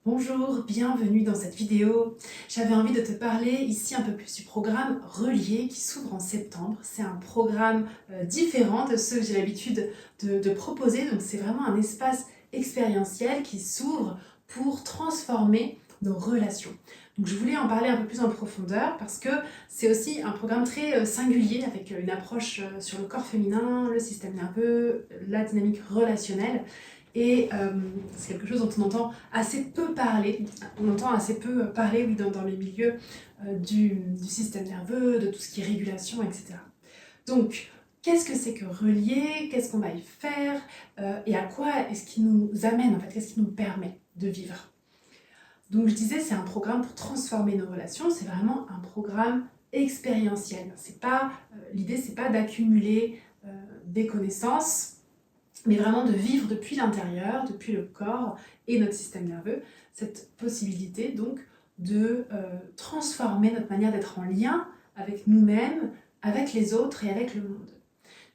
Bonjour, bienvenue dans cette vidéo. J'avais envie de te parler ici un peu plus du programme Relier qui s'ouvre en septembre. C'est un programme différent de ceux que j'ai l'habitude de proposer. Donc c'est vraiment un espace expérientiel qui s'ouvre pour transformer nos relations. Donc je voulais en parler un peu plus en profondeur parce que c'est aussi un programme très singulier avec une approche sur le corps féminin, le système nerveux, la dynamique relationnelle. Et c'est quelque chose dont on entend assez peu parler. On entend assez peu parler oui, dans les milieux du système nerveux, de tout ce qui est régulation, etc. Donc, qu'est-ce que c'est que relier? Qu'est-ce qu'on va y faire? Et à quoi est-ce qu'il nous amène, en fait? Qu'est-ce qui nous permet de vivre? Donc, je disais, c'est un programme pour transformer nos relations. C'est vraiment un programme expérientiel. L'idée, c'est pas d'accumuler des connaissances, mais vraiment de vivre depuis l'intérieur, depuis le corps et notre système nerveux, cette possibilité donc de transformer notre manière d'être en lien avec nous-mêmes, avec les autres et avec le monde.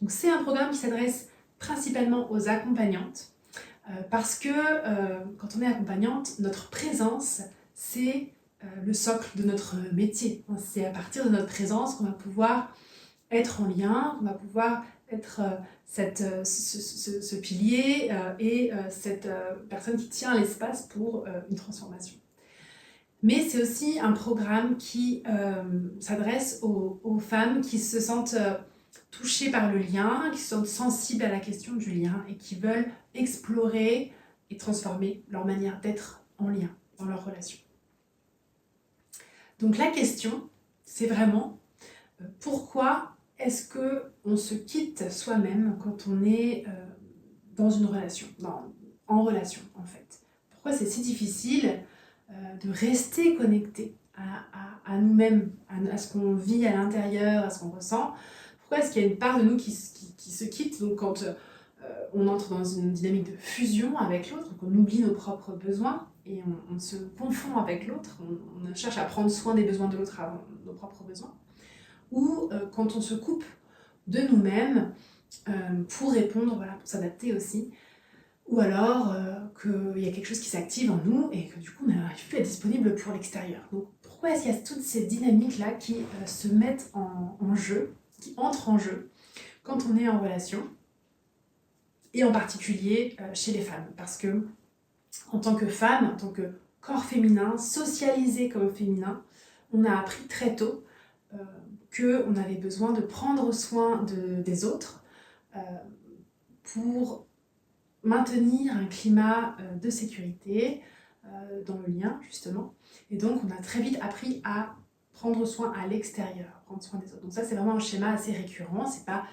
Donc c'est un programme qui s'adresse principalement aux accompagnantes, parce que quand on est accompagnante, notre présence, c'est le socle de notre métier. C'est à partir de notre présence qu'on va pouvoir être en lien, qu'on va pouvoir être ce pilier et cette personne qui tient l'espace pour une transformation. Mais c'est aussi un programme qui s'adresse aux femmes qui se sentent touchées par le lien, qui se sentent sensibles à la question du lien et qui veulent explorer et transformer leur manière d'être en lien dans leur relation. Donc la question, c'est vraiment pourquoi est-ce qu'on se quitte soi-même quand on est dans une relation, en relation en fait? Pourquoi c'est si difficile de rester connecté à nous-mêmes, à ce qu'on vit à l'intérieur, à ce qu'on ressent? Pourquoi est-ce qu'il y a une part de nous qui se quitte donc quand on entre dans une dynamique de fusion avec l'autre, donc on oublie nos propres besoins et on se confond avec l'autre, on cherche à prendre soin des besoins de l'autre avant nos propres besoins, ou quand on se coupe de nous-mêmes pour répondre, voilà, pour s'adapter aussi, ou alors qu'il y a quelque chose qui s'active en nous et que du coup on n'arrive plus à être disponible pour l'extérieur. Donc pourquoi est-ce qu'il y a toutes ces dynamiques-là qui se mettent en jeu, qui entrent en jeu quand on est en relation, et en particulier chez les femmes? Parce que en tant que femme, en tant que corps féminin, socialisé comme féminin, on a appris très tôt qu'on avait besoin de prendre soin des autres pour maintenir un climat de sécurité dans le lien, justement. Et donc, on a très vite appris à prendre soin à l'extérieur, prendre soin des autres. Donc ça, c'est vraiment un schéma assez récurrent. C'est pas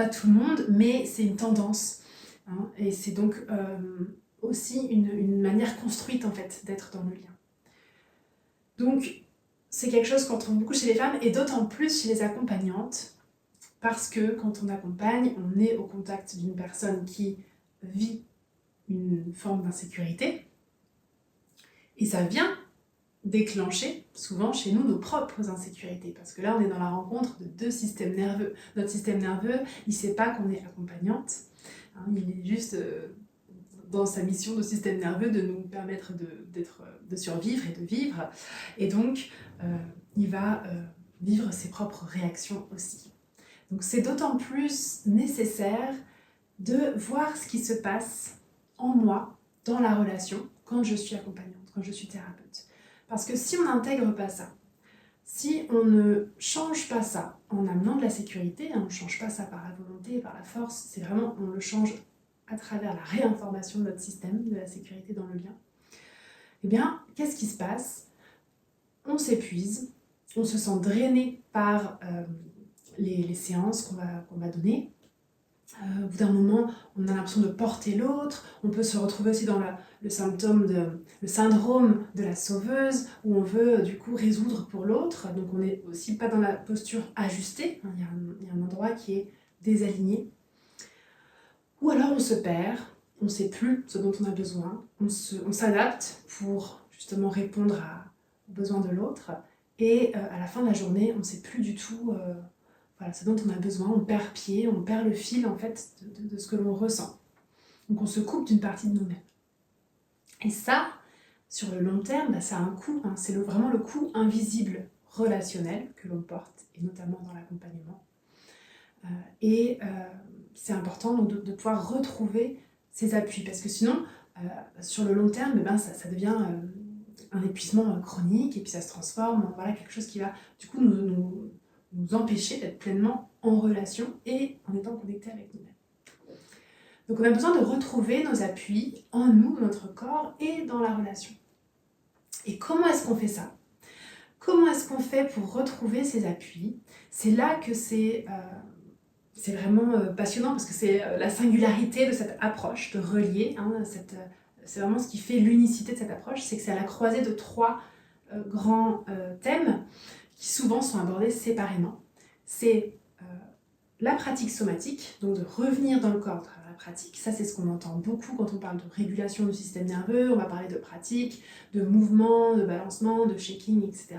tout le monde, mais c'est une tendance. Hein, et c'est donc aussi une manière construite, en fait, d'être dans le lien. Donc, c'est quelque chose qu'on trouve beaucoup chez les femmes, et d'autant plus chez les accompagnantes, parce que quand on accompagne, on est au contact d'une personne qui vit une forme d'insécurité, et ça vient déclencher souvent chez nous nos propres insécurités, parce que là on est dans la rencontre de deux systèmes nerveux. Notre système nerveux, il ne sait pas qu'on est accompagnante, hein, il est juste dans sa mission de système nerveux de nous permettre de survivre et de vivre, et donc il va vivre ses propres réactions aussi. Donc c'est d'autant plus nécessaire de voir ce qui se passe en moi, dans la relation, quand je suis accompagnante, quand je suis thérapeute. Parce que si on n'intègre pas ça, si on ne change pas ça en amenant de la sécurité, on ne change pas ça par la volonté et par la force, c'est vraiment, on le change à travers la réinformation de notre système, de la sécurité dans le lien, eh bien, qu'est-ce qui se passe? On s'épuise, on se sent drainé par les séances qu'on va donner. Au bout d'un moment, on a l'impression de porter l'autre. On peut se retrouver aussi dans le syndrome de la sauveuse, où on veut du coup résoudre pour l'autre. Donc on n'est aussi pas dans la posture ajustée. Il y a un endroit qui est désaligné. Ou alors on se perd, on ne sait plus ce dont on a besoin. On s'adapte pour justement répondre aux besoins de l'autre. Et à la fin de la journée, on ne sait plus du tout voilà, ce dont on a besoin, on perd pied, on perd le fil en fait de ce que l'on ressent. Donc on se coupe d'une partie de nous-mêmes. Et ça, sur le long terme, bah, ça a un coût, hein. C'est vraiment le coût invisible relationnel que l'on porte, et notamment dans l'accompagnement. Et c'est important donc, de pouvoir retrouver ces appuis, parce que sinon, sur le long terme, ben, ça devient un épuisement chronique, et puis ça se transforme en voilà, quelque chose qui va du coup nous empêcher d'être pleinement en relation et en étant connecté avec nous-mêmes. Donc on a besoin de retrouver nos appuis en nous, notre corps et dans la relation. Et comment est-ce qu'on fait ça ? Comment est-ce qu'on fait pour retrouver ces appuis ? C'est là que c'est vraiment passionnant, parce que c'est la singularité de cette approche, de relier. Hein, c'est vraiment ce qui fait l'unicité de cette approche, c'est que c'est à la croisée de trois grands thèmes qui souvent sont abordés séparément. C'est la pratique somatique, donc de revenir dans le corps à travers la pratique. Ça, c'est ce qu'on entend beaucoup quand on parle de régulation du système nerveux. On va parler de pratique, de mouvement, de balancement, de shaking, etc.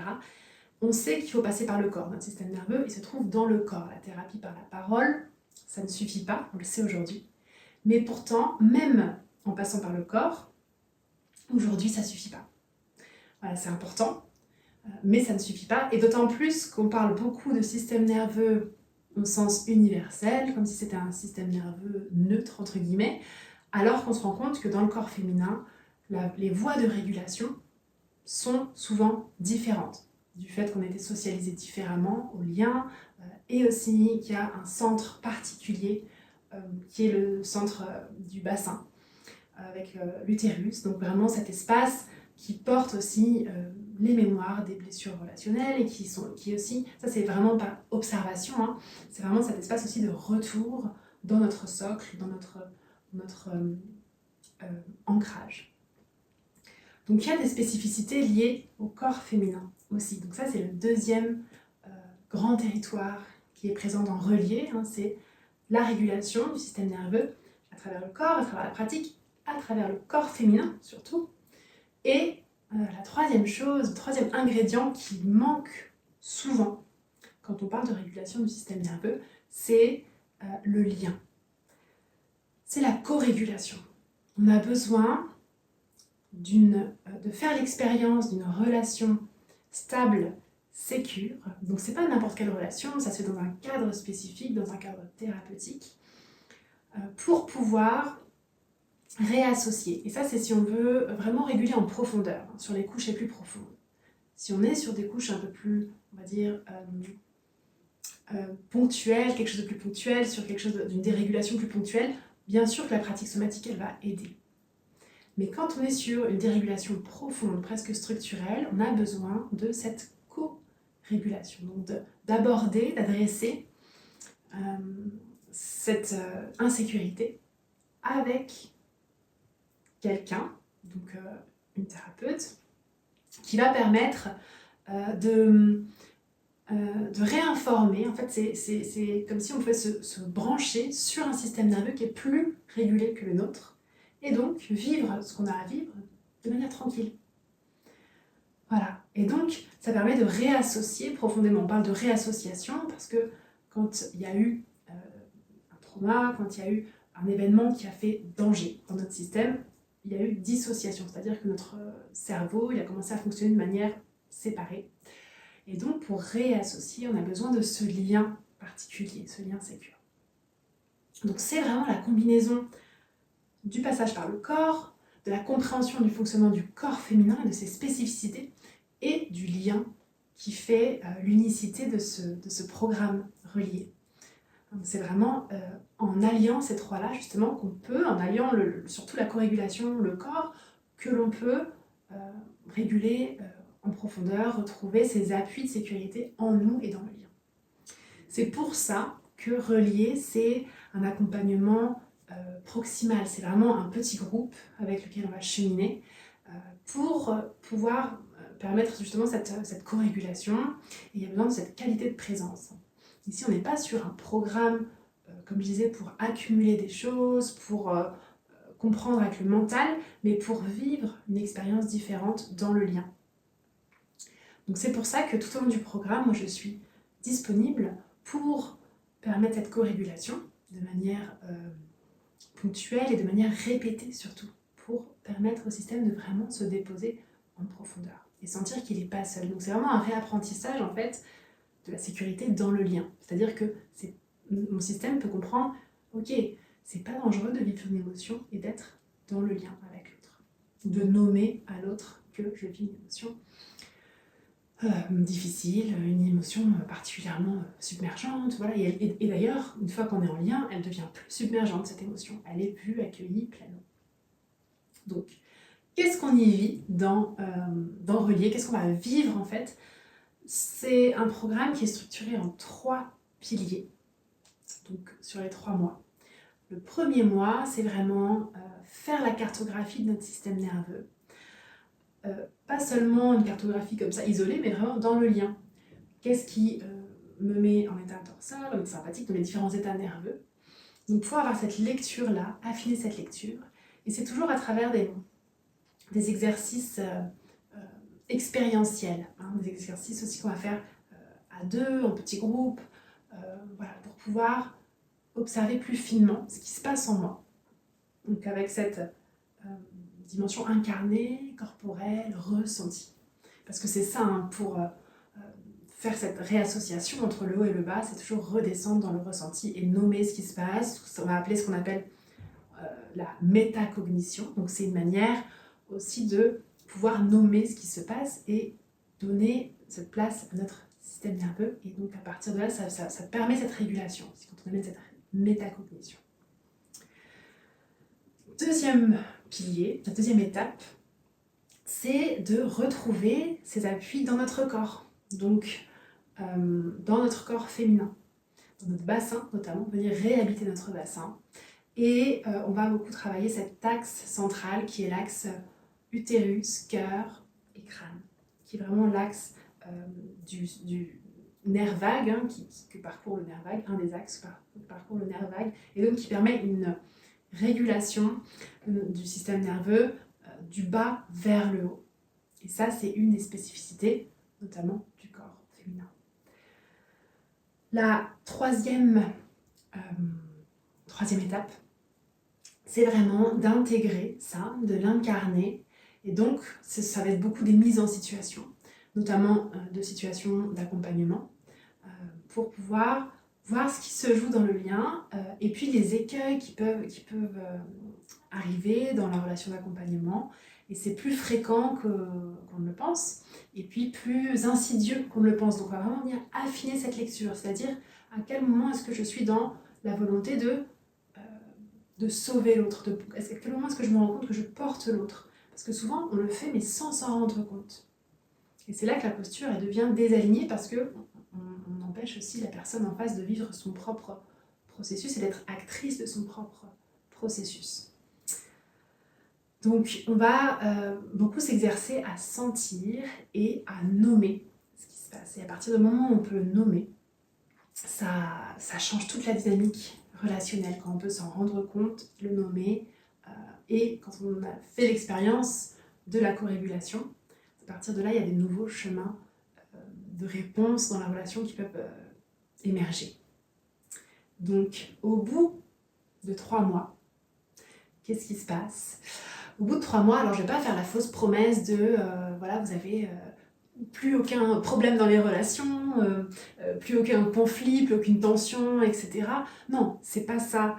On sait qu'il faut passer par le corps. Notre système nerveux, il se trouve dans le corps. La thérapie par la parole, ça ne suffit pas, on le sait aujourd'hui. Mais pourtant, même en passant par le corps, aujourd'hui, ça ne suffit pas. Voilà, c'est important, mais ça ne suffit pas. Et d'autant plus qu'on parle beaucoup de système nerveux au sens universel, comme si c'était un système nerveux neutre, entre guillemets, alors qu'on se rend compte que dans le corps féminin, les voies de régulation sont souvent différentes, du fait qu'on a été socialisé différemment au lien, et aussi qu'il y a un centre particulier qui est le centre du bassin, avec l'utérus, donc vraiment cet espace qui porte aussi les mémoires des blessures relationnelles, et qui aussi, ça c'est vraiment pas observation, hein, c'est vraiment cet espace aussi de retour dans notre socle, dans notre ancrage. Donc il y a des spécificités liées au corps féminin aussi. Donc ça c'est le deuxième grand territoire qui est présent dans Relier, hein, c'est la régulation du système nerveux à travers le corps, à travers la pratique, à travers le corps féminin surtout. Et la troisième chose, le troisième ingrédient qui manque souvent quand on parle de régulation du système nerveux, c'est le lien. C'est la co-régulation. On a besoin de faire l'expérience d'une relation stable, sécure. Donc c'est pas n'importe quelle relation, ça se fait dans un cadre spécifique, dans un cadre thérapeutique, pour pouvoir réassocier. Et ça, c'est si on veut vraiment réguler en profondeur, hein, sur les couches les plus profondes. Si on est sur des couches un peu plus, on va dire, ponctuelles, quelque chose de plus ponctuel, sur quelque chose d'une dérégulation plus ponctuelle, bien sûr que la pratique somatique, elle va aider. Mais quand on est sur une dérégulation profonde, presque structurelle, on a besoin de cette co-régulation, donc d'aborder, d'adresser cette insécurité avec quelqu'un, donc une thérapeute, qui va permettre de réinformer. En fait, c'est comme si on pouvait se brancher sur un système nerveux qui est plus régulé que le nôtre, et donc vivre ce qu'on a à vivre de manière tranquille. Voilà. Et donc, ça permet de réassocier profondément. On parle de réassociation parce que quand il y a eu un trauma, quand il y a eu un événement qui a fait danger dans notre système, il y a eu dissociation, c'est-à-dire que notre cerveau il a commencé à fonctionner de manière séparée. Et donc, pour réassocier, on a besoin de ce lien particulier, ce lien sécure. Donc, c'est vraiment la combinaison du passage par le corps, de la compréhension du fonctionnement du corps féminin et de ses spécificités, et du lien qui fait l'unicité de ce programme relié. C'est vraiment en alliant ces trois-là, justement, qu'on peut, en alliant surtout la corrégulation, le corps, que l'on peut réguler en profondeur, retrouver ces appuis de sécurité en nous et dans le lien. C'est pour ça que Relier, c'est un accompagnement proximal, c'est vraiment un petit groupe avec lequel on va cheminer pour pouvoir permettre justement cette co-régulation, et il y a besoin de cette qualité de présence. Ici, on n'est pas sur un programme, comme je disais, pour accumuler des choses, pour comprendre avec le mental, mais pour vivre une expérience différente dans le lien. Donc c'est pour ça que tout au long du programme, moi je suis disponible pour permettre cette co-régulation de manière ponctuelle et de manière répétée surtout, pour permettre au système de vraiment se déposer en profondeur et sentir qu'il n'est pas seul. Donc c'est vraiment un réapprentissage en fait de la sécurité dans le lien. C'est-à-dire que mon système peut comprendre, ok, c'est pas dangereux de vivre une émotion et d'être dans le lien avec l'autre. De nommer à l'autre que je vis une émotion difficile, une émotion particulièrement submergente. Voilà. Et d'ailleurs, une fois qu'on est en lien, elle devient plus submergente, cette émotion. Elle est vue, accueillie pleinement. Donc, qu'est-ce qu'on y vit dans Relier? Qu'est-ce qu'on va vivre en fait? C'est un programme qui est structuré en 3 piliers, donc sur les 3 mois. Le premier mois, c'est vraiment faire la cartographie de notre système nerveux. Pas seulement une cartographie comme ça isolée, mais vraiment dans le lien. Qu'est-ce qui me met en état dorsal, en état sympathique, dans les différents états nerveux. Donc pouvoir avoir cette lecture-là, affiner cette lecture, et c'est toujours à travers des exercices expérientiels, hein, des exercices aussi qu'on va faire à 2, en petits groupes, voilà, pour pouvoir observer plus finement ce qui se passe en moi. Donc avec cette dimension incarnée, corporelle, ressentie. Parce que c'est ça, hein, pour faire cette réassociation entre le haut et le bas, c'est toujours redescendre dans le ressenti et nommer ce qui se passe. On va appeler ce qu'on appelle la métacognition. Donc c'est une manière aussi de pouvoir nommer ce qui se passe et donner cette place à notre système nerveux. Et donc à partir de là, ça permet cette régulation, quand on amène cette métacognition. Deuxième pilier, la deuxième étape, c'est de retrouver ces appuis dans notre corps. Donc dans notre corps féminin, dans notre bassin notamment, venir réhabiter notre bassin. Et on va beaucoup travailler cet axe central qui est l'axe utérus, cœur et crâne, qui est vraiment l'axe du nerf vague, hein, que parcourt le nerf vague, un des axes que parcourt le nerf vague, et donc qui permet une régulation du système nerveux du bas vers le haut. Et ça, c'est une des spécificités, notamment du corps féminin. La troisième étape, c'est vraiment d'intégrer ça, de l'incarner. Et donc, ça va être beaucoup des mises en situation, notamment de situations d'accompagnement, pour pouvoir voir ce qui se joue dans le lien, et puis les écueils qui peuvent arriver dans la relation d'accompagnement. Et c'est plus fréquent qu'on ne le pense, et puis plus insidieux qu'on ne le pense. Donc on va vraiment venir affiner cette lecture, c'est-à-dire à quel moment est-ce que je suis dans la volonté de sauver l'autre, à quel moment est-ce que je me rends compte que je porte l'autre. Parce que souvent on le fait mais sans s'en rendre compte. Et c'est là que la posture elle devient désalignée parce que on empêche aussi la personne en face de vivre son propre processus et d'être actrice de son propre processus. Donc on va beaucoup s'exercer à sentir et à nommer ce qui se passe. Et à partir du moment où on peut le nommer, ça change toute la dynamique relationnelle. Quand on peut s'en rendre compte, le nommer, et quand on a fait l'expérience de la co-régulation, à partir de là, il y a des nouveaux chemins de réponse dans la relation qui peuvent émerger. Donc au bout de 3 mois, qu'est-ce qui se passe ? Au bout de 3 mois, alors je ne vais pas faire la fausse promesse de voilà, vous avez plus aucun problème dans les relations, plus aucun conflit, plus aucune tension, etc. Non, c'est pas ça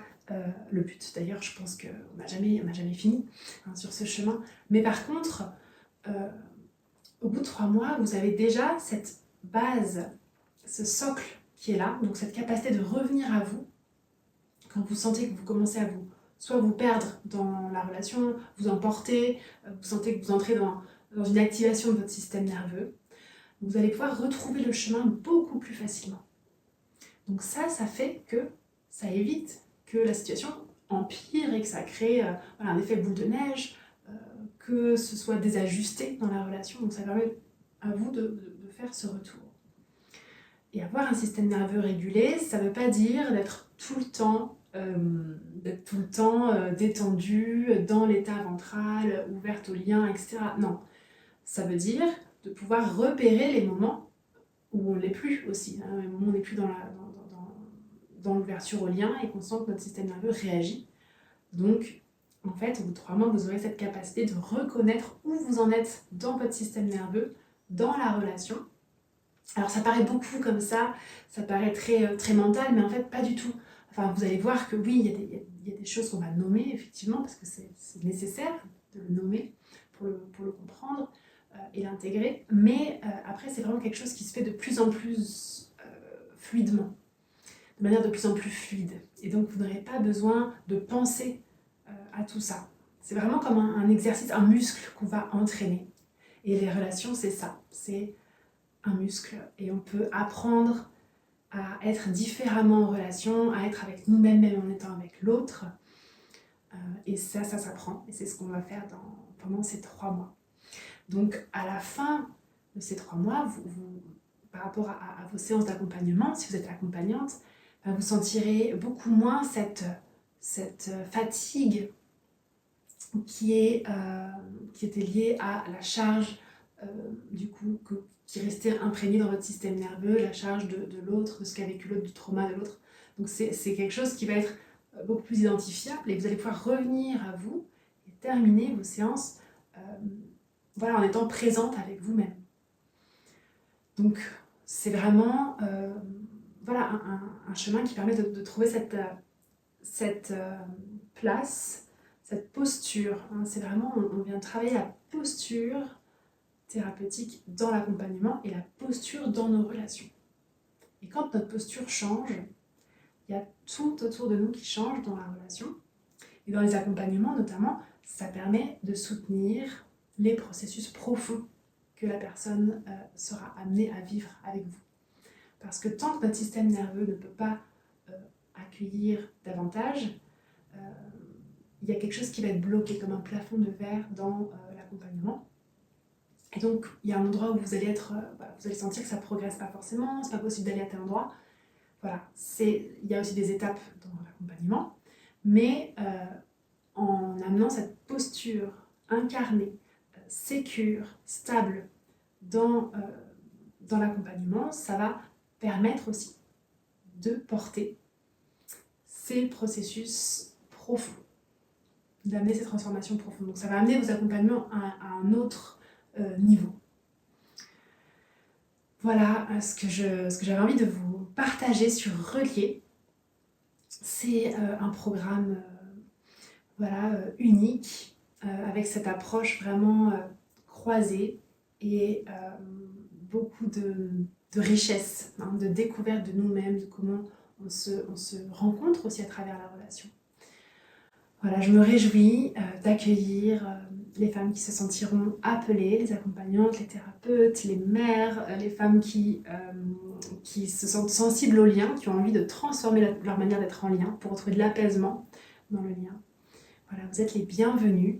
le but. D'ailleurs, je pense qu'on n'a jamais fini sur ce chemin. Mais par contre, au bout de 3 mois, vous avez déjà cette base, ce socle qui est là, donc cette capacité de revenir à vous quand vous sentez que vous commencez à soit vous perdre dans la relation, vous emporter, vous sentez que vous entrez dans une activation de votre système nerveux, vous allez pouvoir retrouver le chemin beaucoup plus facilement. Donc ça fait que ça évite que la situation empire et que ça crée un effet boule de neige, que ce soit désajusté dans la relation. Donc ça permet à vous de faire ce retour. Et avoir un système nerveux régulé, ça ne veut pas dire d'être tout le temps détendue, dans l'état ventral, ouverte au lien, etc. Non, ça veut dire de pouvoir repérer les moments où on ne l'est plus aussi, hein, les moments où on n'est plus dans l'ouverture au lien et qu'on sent que notre système nerveux réagit. Donc, en fait, au bout de 3 mois, vous aurez cette capacité de reconnaître où vous en êtes dans votre système nerveux, dans la relation. Alors ça paraît beaucoup comme ça paraît très mental, mais en fait pas du tout. Enfin, vous allez voir que oui, il y a des choses qu'on va nommer, effectivement, parce que c'est nécessaire de le nommer pour le comprendre et l'intégrer. Mais après, c'est vraiment quelque chose qui se fait de plus en plus fluidement, de manière de plus en plus fluide. Et donc, vous n'aurez pas besoin de penser à tout ça. C'est vraiment comme un exercice, un muscle qu'on va entraîner. Et les relations, c'est ça. C'est un muscle. Et on peut apprendre à être différemment en relation, à être avec nous-mêmes, même en étant avec l'autre. Et ça s'apprend. Et c'est ce qu'on va faire pendant ces 3 mois. Donc, à la fin de ces 3 mois, par rapport à vos séances d'accompagnement, si vous êtes accompagnante, vous sentirez beaucoup moins cette fatigue qui était liée à la charge du coup qui restait imprégnée dans votre système nerveux, la charge de l'autre, de ce qu'a vécu l'autre, du trauma de l'autre. Donc c'est quelque chose qui va être beaucoup plus identifiable et vous allez pouvoir revenir à vous et terminer vos séances voilà, en étant présente avec vous-même. Donc c'est vraiment voilà, un chemin qui permet de trouver cette place, cette posture. Hein. C'est vraiment, on vient travailler la posture thérapeutique dans l'accompagnement et la posture dans nos relations. Et quand notre posture change, il y a tout autour de nous qui change dans la relation. Et dans les accompagnements notamment, ça permet de soutenir les processus profonds que la personne sera amenée à vivre avec vous. Parce que tant que notre système nerveux ne peut pas accueillir davantage, il y a quelque chose qui va être bloqué comme un plafond de verre dans l'accompagnement. Et donc, il y a un endroit où vous allez vous allez sentir que ça ne progresse pas forcément, c'est pas possible d'aller à tel endroit. Voilà, il y a aussi des étapes dans l'accompagnement, mais en amenant cette posture incarnée, sécure, stable dans l'accompagnement, ça va permettre aussi de porter ces processus profonds, d'amener ces transformations profondes. Donc ça va amener vos accompagnements à un autre niveau. Voilà ce que j'avais envie de vous partager sur Relier. C'est un programme unique, avec cette approche vraiment croisée et beaucoup de richesse, hein, de découverte de nous-mêmes, de comment on se rencontre aussi à travers la relation. Voilà, je me réjouis d'accueillir les femmes qui se sentiront appelées, les accompagnantes, les thérapeutes, les mères, les femmes qui se sentent sensibles au lien, qui ont envie de transformer leur manière d'être en lien pour retrouver de l'apaisement dans le lien. Voilà, vous êtes les bienvenus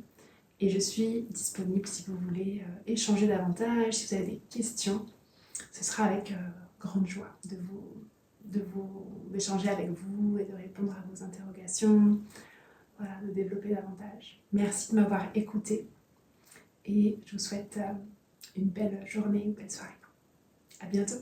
et je suis disponible si vous voulez échanger davantage, si vous avez des questions. Ce sera avec grande joie d'échanger avec vous et de répondre à vos interrogations. Voilà, de développer davantage. Merci de m'avoir écouté et je vous souhaite une belle journée, une belle soirée. À bientôt.